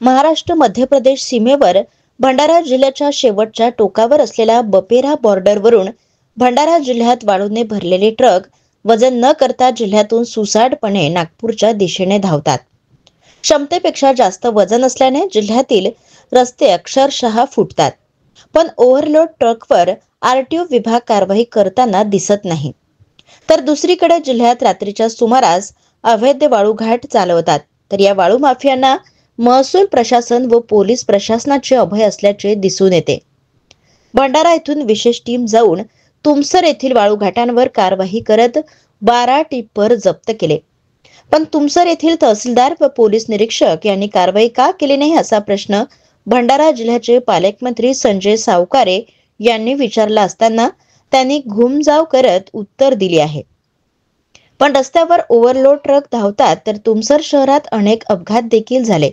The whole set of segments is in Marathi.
महाराष्ट्र मध्य प्रदेश सीमेवर भंडारा जिल्ह्याच्या शेवटच्या टोकावर असलेल्या बपेरा बॉर्डरवरून भंडारा जिल्ह्यात वाळूने भरलेले ट्रक वजन न करता जिल्ह्यातून सुसाटपणे नागपूरच्या दिशेने धावतात। क्षमतेपेक्षा जास्त वजन असल्याने जिल्ह्यातील रस्ते अक्षरशः फुटतात। पण ओव्हरलोड ट्रकवर आरटीओ विभाग कारवाई करताना दिसत नाही। तर दुसरीकडे जिल्ह्यात रात्रीच्या सुमारास अवैध वाळूघाट चालवतात। तर या वाळू माफियांना महसूल प्रशासन व पोलीस प्रशासनाचे अभय असल्याचे दिसून येते। भंडारा येथून विशेष टीम जाऊन तुमसर येथील वाळूघाटांवर कारवाई करत 12 टिप्पर जप्त केले। पण तुमसर येथील तहसीलदार व पोलीस निरीक्षक यांनी कारवाई का केली नाही असा प्रश्न भंडारा जिल्ह्याचे पालकमंत्री संजय सावकारे यांनी विचारला असताना त्यांनी घुमजाव करत उत्तर दिले आहे। पण रस्त्यावर ओव्हरलोड ट्रक धावतात तर तुमसर शहरात अनेक अपघात देखील झाले।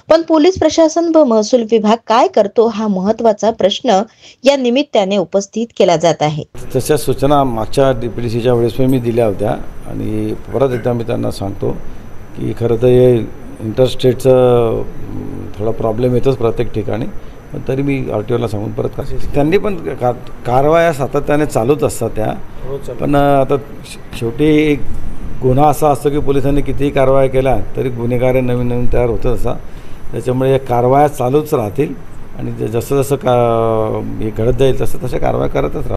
पण पोलीस प्रशासन व महसूल विभाग काय करतो हा महत्त्वाचा प्रश्न या निमित्ताने उपस्थित केला जात आहे। तशा सूचना मागच्या डीपीडीसीच्या वेळेस मी दिल्या होत्या आणि परत एकदा मी त्यांना सांगतो की खरं तर हे इंटरस्टेटचं थोडा प्रॉब्लेम येतोच प्रत्येक ठिकाणी, पण तरी मी आरटीओला सांगून परत त्यांनी पण कारवाया सातत्याने चालूच असतात त्या। पण आता शेवटी एक गुन्हा असा असतो की पोलिसांनी कितीही कारवाया केल्या तरी गुन्हेगार नवीन तयार होतं असा। त्याच्यामुळे या कारवाया चालूच राहतील आणि जसं जसं हे घडत जाईल तसं तशा कारवाया करतच राहतील।